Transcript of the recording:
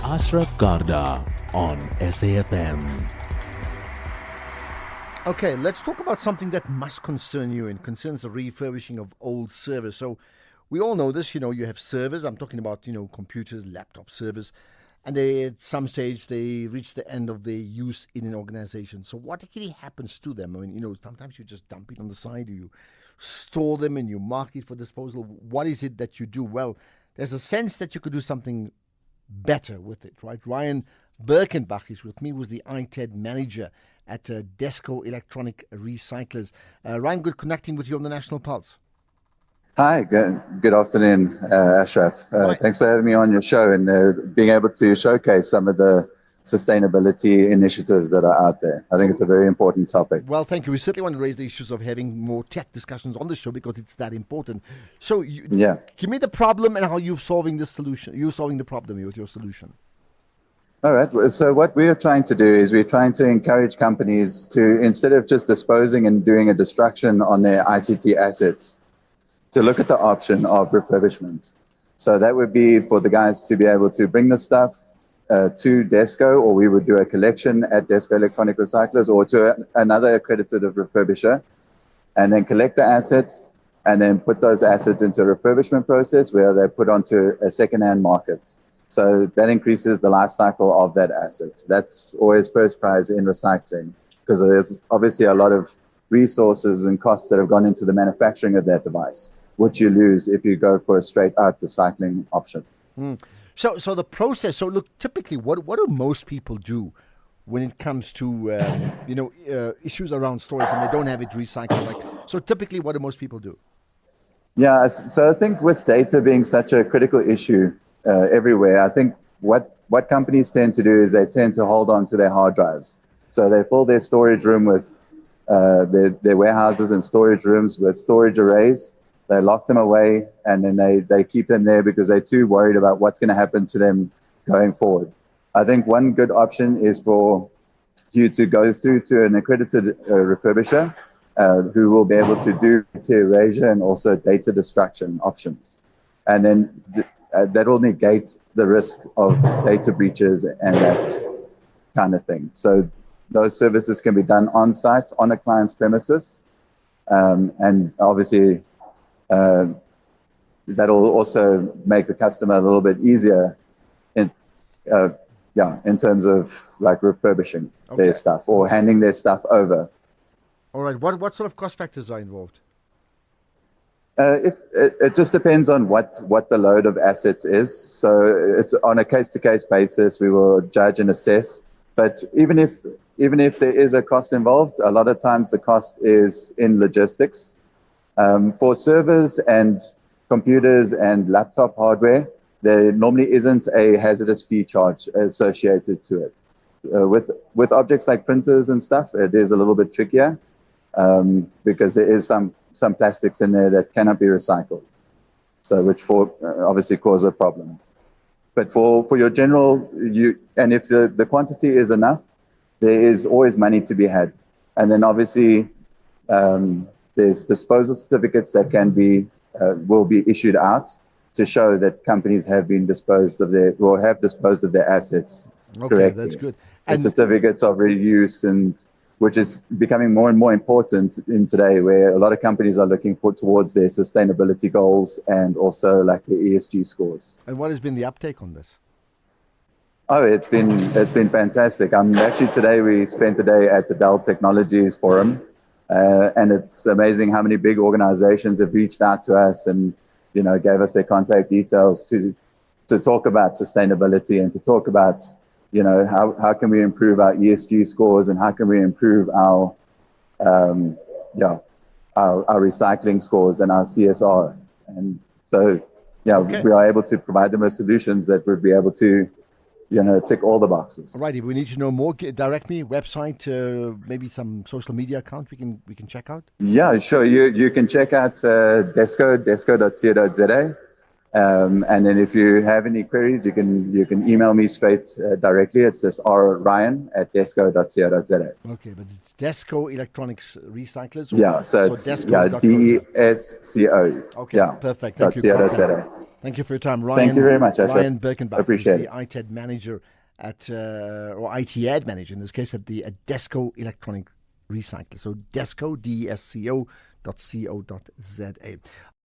Ashraf Garda on SAFM. Okay, let's talk about something that must concern you and concerns the refurbishing of old servers. So we all know this, you have servers. I'm talking about, computers, laptop servers. And at some stage, they reach the end of their use in an organization. So what actually happens to them? I mean, sometimes you just dump it on the side, or you store them and you mark it for disposal. What is it that you do? Well, there's a sense that you could do something better with it, right? Ryan Birkenbach is with me, who's the ITED manager at Desco Electronic Recyclers. Ryan, good connecting with you on the National Pulse. Hi, good afternoon, Ashraf. Thanks for having me on your show and being able to showcase some of the sustainability initiatives that are out there. I think it's a very important topic. Well, thank you. We certainly want to raise the issues of having more tech discussions on the show because it's that important. So, give me the problem and how you're solving the solution. You're solving the problem with your solution. All right. So what we are trying to do is we're trying to encourage companies to, instead of just disposing and doing a destruction on their ICT assets, to look at the option of refurbishment. So that would be for the guys to be able to bring the stuff to Desco, or we would do a collection at Desco Electronic Recyclers or to another accredited refurbisher, and then collect the assets and then put those assets into a refurbishment process where they're put onto a second-hand market. So that increases the life cycle of that asset. That's always first prize in recycling because there's obviously a lot of resources and costs that have gone into the manufacturing of that device, which you lose if you go for a straight-out recycling option. So the process. So look, typically, what do most people do when it comes to issues around storage and they don't have it recycled? So typically, what do most people do? Yeah, so I think with data being such a critical issue everywhere, I think what companies tend to do is they tend to hold on to their hard drives. So they fill their storage room with their warehouses and storage rooms with storage arrays. They lock them away, and then they keep them there because they're too worried about what's going to happen to them going forward. I think one good option is for you to go through to an accredited refurbisher who will be able to do data erasure and also data destruction options. And then that will negate the risk of data breaches and that kind of thing. So those services can be done on site, on a client's premises, and obviously that'll also make the customer a little bit easier in terms of like refurbishing their stuff or handing their stuff over. All right. What sort of cost factors are involved? If it just depends on what the load of assets is. So it's on a case-to-case basis. We will judge and assess. But even if there is a cost involved, a lot of times the cost is in logistics. For servers and computers and laptop hardware, there normally isn't a hazardous fee charge associated to it. With objects like printers and stuff, it is a little bit trickier because there is some plastics in there that cannot be recycled, so which obviously cause a problem. But for your general, and if the quantity is enough, there is always money to be had. And then obviously there's disposal certificates that will be issued out to show that companies have disposed of their assets correctly. That's good. The certificates of reuse, and which is becoming more and more important in today, where a lot of companies are looking towards their sustainability goals and also like their ESG scores. And what has been the uptake on this? Oh, it's been fantastic. Today we spent the day at the Dell Technologies Forum, and it's amazing how many big organizations have reached out to us and gave us their contact details to talk about sustainability and to talk about how can we improve our ESG scores and how can we improve our recycling scores and our CSR. And so we are able to provide them with solutions that would be able to tick all the boxes. All right. If we need to know more, direct me, website, maybe some social media account we can check out. Yeah, sure. You can check out desco.co.za. And then if you have any queries, you can email me straight directly. It's just ryan@desco.co.za. Okay, but it's Desco Electronics Recyclers? Yeah, so it's Desco. DESCO. Okay, perfect. Thank you. .co.za. Thank you for your time, Ryan. Thank you very much, Ashraf. Ryan Birkenbach, Appreciate the ITED manager at, or IT ad manager in this case, at the Desco Electronic Recycler. So Desco, DSCO.co.za.